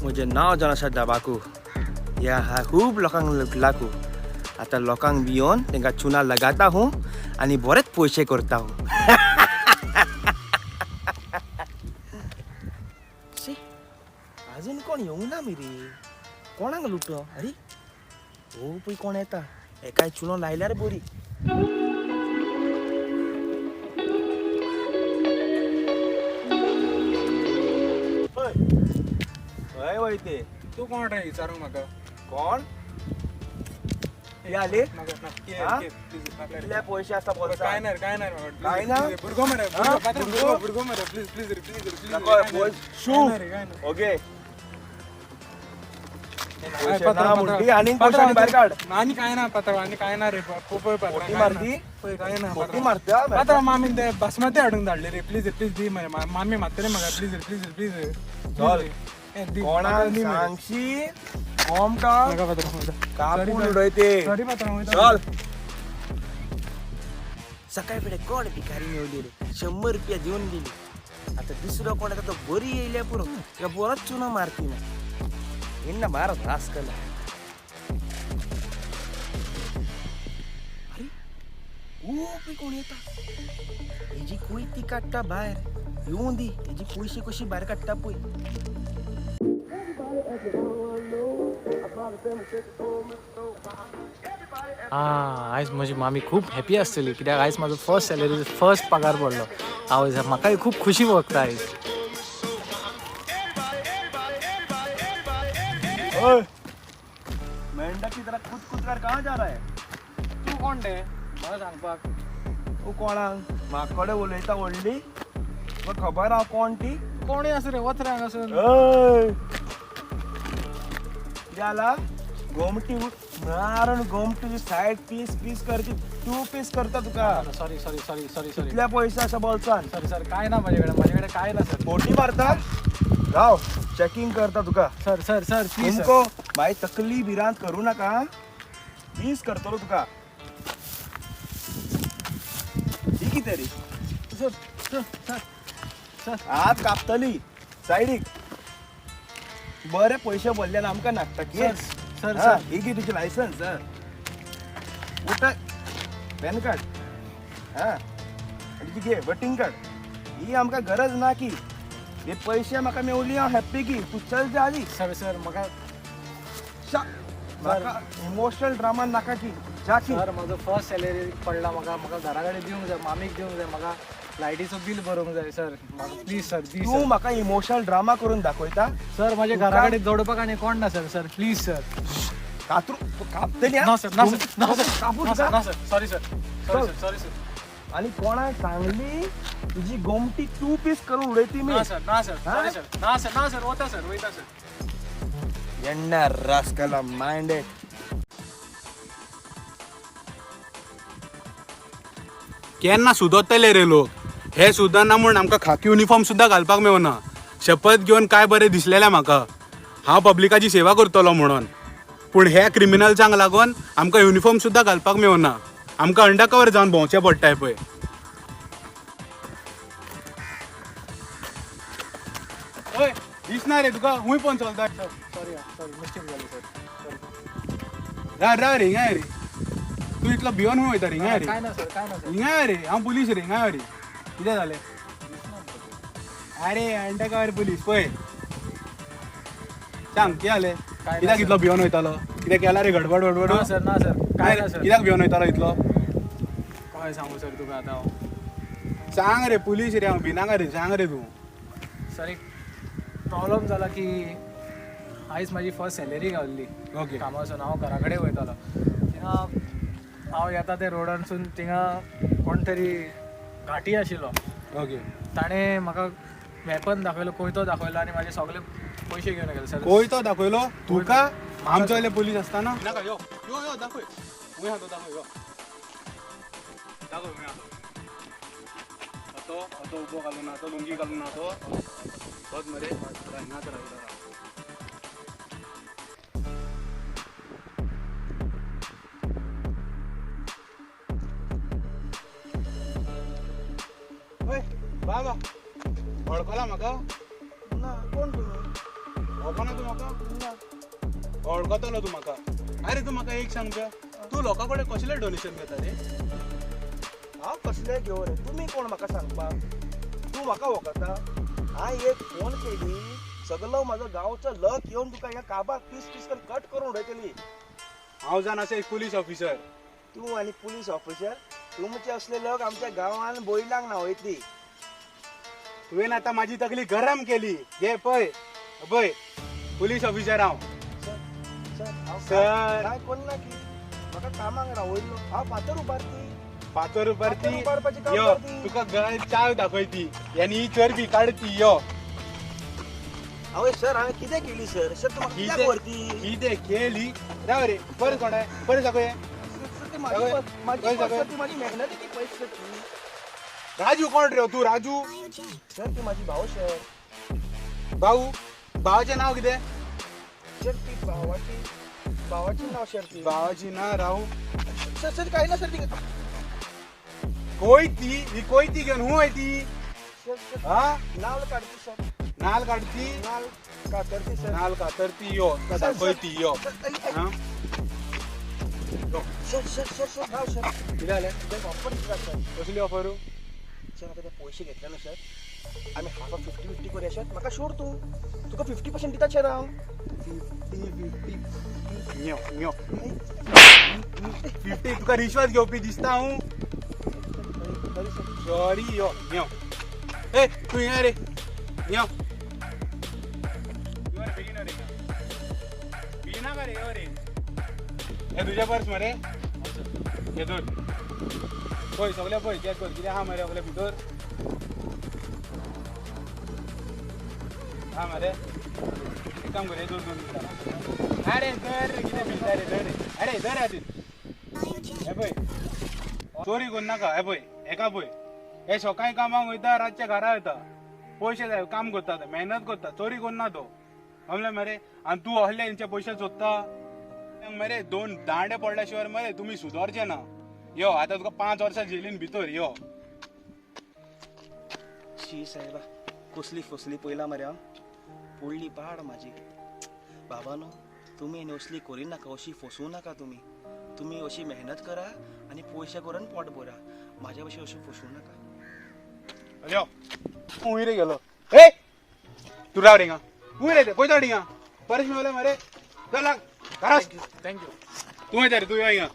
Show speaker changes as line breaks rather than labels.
म्हजें नांव जावन आसा दाबाकू. ह्या खूब लोकांक लागू. आतां लोकांक भियोन तांकां चुना लगाता हूं आनी बरेच पयशे करता हूं. अजून कोण येवंक ना मरे. कोणाक लुटो? अरे हो पळय कोण येता. एकाय चुनो लायल्यार बरी. हय वयते.
तू कोण रे विचारूंक म्हाका?
कोण? हे आले?
नाका
कितले पयशे आसता बोरो
काय ना
काय ना?
भुरगो मरे भुरगो मरे प्लीज
शू ओके आणि भायर काढ.
आनी काय ना पात्र आनी काय ना रे पळय
पोटी मारती
काय ना
पोटी मारता
पात्र मामीन ते बासमती हाडूंक धाडले रे प्लीज दी मरे मामी मारतले म्हाका प्लीज
चल कोणाक सांगशी कोमटा कापून उडयते.
सॉरी पात्र
चल सकाळी फुडें कोण भिकारी मेवली रे. 100 रुपया दिवन गेली. आता दुसरो कोण येता तो बरी येयल्या पुरो किंवा बरोच चुनो मारती ना. इन्ना मारत रास केला. अरे ओ पळय कोण येता. हेजी कुय ती काडटा भायर. येवूं दी हेजी पयशे कशी भायर काडटा पळय.
आयज म्हजी मामी खूब हॅपी आसतली कित्याक आयज म्हाजो फर्स्ट सॅलरी फर्स्ट पगार पडलो. हांव म्हाकाय खूब खुशी भोगता आयज.
मेंढा की तरह खुद कर कहाँ जा रहा है?
तू कोण रे मला सांगपाक?
तू कोणाक म्हाकडे उलयता व्हडली म्हाका खबर हांव कोण ती.
कोणी आस रे वच रे हांगासून.
कितें जाला गोमटी नारण गोमटी सायड पीस करती 2 पीस करता तुका.
सॉरी
कितल्या पयशे आसा बोल्सान?
सर काय ना माझ्याकडे काय ना सर.
पोटी मारता राव चेकिंग करता तुका.
सर प्लीज
तुमको बाय तकली भिरांत करू नाका. पीस करतलो तुका. ही कितें रे हात कापतली सायडीक. बरे पयशे भरल्यान आमकां नाकता की
सर
ही घे तुझे लायसन्स. उठ पॅन कार्ड आनी घे वोटिंग कार्ड. ही आमकां गरज ना की हे पयशे म्हाका मेवली हांव हॅप्पी की. तू चल जा आली.
सर म्हाका
इमोशनल ड्रामा नाका की जा की.
सर म्हाजो फर्स्ट सॅलरी पडला. म्हाका घरा कडेन दिवंक जाय मामीक दिवंक जाय. म्हाका लायटीचो बील भरूंक जाय सर. म्हाका प्लीज सर
तू म्हाका इमोशनल ड्रामा करून दाखयता.
सर म्हाज्या घरा कडेन जोडपाक आनी कोण ना सर प्लीज सर.
कातरू कापतली
सॉरी सर.
आणि कोणाक सांगली तुझी गोमटी 2 पीस करून उडयती मी.
ना सर वयता सर.
येणार रास्कला माइंडेड.
केन्ना सुदरतले रे लोक. हे सुदारना म्हूण आमकां खाकी युनिफॉर्म सुद्दां घालपाक मेळना. शपथ घेवन काय बरें दिसलेलें म्हाका. हांव पब्लिकाची सेवा करतलो म्हणून. पूण हे क्रिमिनल्सांक लागून आमकां युनिफॉर्म सुद्दां घालपाक मेळना. आमकां अंडर कवर जावन भोंवचें पडटाय पळय. हय दिसना रे तुका. हूंय पण चलता.
सॉरी मिस्टेक जाली सर.
रा रे हिंगा रे. तू इतलो भियोन हूंय वयता रे हिंगा रे.
काय ना सर.
हिंगा रे हांव पुलीस रे. हिंगा रे कितें जालें? अरे अंडर कवर पुलीस पळय. सांग कितें जालें? कित्याक इतलो भियोन वयतालो? कितें केला रे गडबड
ना सर काय ना सर.
कित्याक भियोन वयतालो इतलो?
काय सांगू सर तुका आतां हांव.
सांग रे पुलीस रे हांव भिनाका रे. सांग रे तूं.
सर एक प्रॉब्लम जाला की आयज म्हाजी फर्स्ट सॅलरी गावल्ली
ओके
कामासून. हांव घरा कडेन वयतालो. थिंगा हांव येता ते रोडानसून थिंगा कोण तरी घाटी आशिल्लो.
ओके
ताणें म्हाका वेपन दाखयलो कोयतो दाखयलो आनी म्हाजे सगळे पयशे घेवन गेले सर.
कोयतो दाखयलो तुका? आमचे वयले पुलीस आसतना नाका. यो दाखय. हूंय हा तो दाखय. यो दाखय हूंय हा तो. तो उबो घालून ना तो लुंगी घालून ना तो बघ मरे हिंगाच रावता. बाबा वळखला म्हाका?
ना कोण तुम्ही?
वळखना तू म्हाका वळखतलो तू म्हाका अरे तू म्हाका एक सांग पळय, तू लोकां कडेन कसलें डोनेशन घेता रे?
हांव कसले घेव रे, तुमी कोण म्हाका सांगपाक? तू म्हाका वखता? हांव एक फोन केली, सगळो म्हाजो गांवचो लक येवन तुका ह्या काबाक पीस पीस करून कट करून उडयतली.
हांव जावन आसा एक पुलीस ऑफिसर.
तू आनी पुलीस ऑफिसर, तुमचे असले लोक आमच्या गांवान बोयलांक ना वयतली.
तुवें आतां माझी तकली गरम केली. घे पळय पळय पुलीस ऑफिसर हांव.
सर हांव
सर.
काय कोन्ना की म्हाका कामाक रावयल्लो. हांव फातर उबारती.
फातर उबारती
फातर उबारपाची काम
यो
करती.
तुका गळ चाव दाखयती आनी ही चरबी काडती यो.
आवय सर हांवें कितें केली सर? सर तू म्हाका कित्याक व्हरती?
कितें केली राव रे परत कोण आहे परत सगळे
सर, ती म्हाजी
सगळे-
पद- म्हाजी
सगळे-
पद,
सगळे-
सर, ती म्हाजी मेहनतीची पयस सर ती.
राजू कोण रे तू? राजू
सर ती म्हाजी भाव सर.
भाऊ भावाचें नाव कितें?
सर ती भावाची नाव सर ती.
भावाची ना राहू
सर सर काय ना सर ती.
कोयती ही कोयती घेऊन हूं आहे ती
सर सर
हा
नाव काढती सर.
नाल काढती
नाल कातरती सर.
नाल कातरती यो
सर,
दाखयती यो
सर, ऐक-
हा
सर सर सर सर राव सर.
कितें जालें
सर ऑफर दिता सर.
कसली ऑफर
सर आता ते पैसे घेतले ना सर, आम्ही हाफ 50-50 करूया सर. म्हाका शोर तू तुका 50% दिता सर हांव.
50 तुका रिश्वत घेवपी दिसता हूं
तरी सर
सॉरी यो यो ए तू ये रे यो पिना का रे यो रे हे तुझ्या पर्स मरे हे धर पळय सगळे पळय चॅक कर कितें आहा मरे आपल्या भितर हा मरे एक काम कर हे दोन अरे धर रे कितें भितर रे धर रे अरे धर हातीन हे पळय चोरी करून नाका हे पळय एका पळय हे सकाळी कामाक वयता रातच्या घरा येता पैसे जाय काम करता तो मेहनत करता चोरी करना तो समजले मरे आणि तू असले यांचे पैसे चोरता मरे 2 दांडे पडल्या शिवाय मरे तुम्ही सुधारचे ना यो आता तुका 5 वर्सां जेलीन भितर यो
शी साहेबा कसली फसली पयला मरे हांव. पडली पाड म्हाजी. बाबानो तुमी आनी असली करी नाका, अशी फसवू नाका तुमी. तुमी अशी मेहनत करा आणि पैसे करून पोट भरा. म्हाज्या भशेन अशी फसवू नाका.
यो तू रे गेलो ए तू राव रिंगा रे पयता रिंगा परस मेवले मरे चल लाग खरास
थँक्यू.
तू येता रे तू यो हिंगा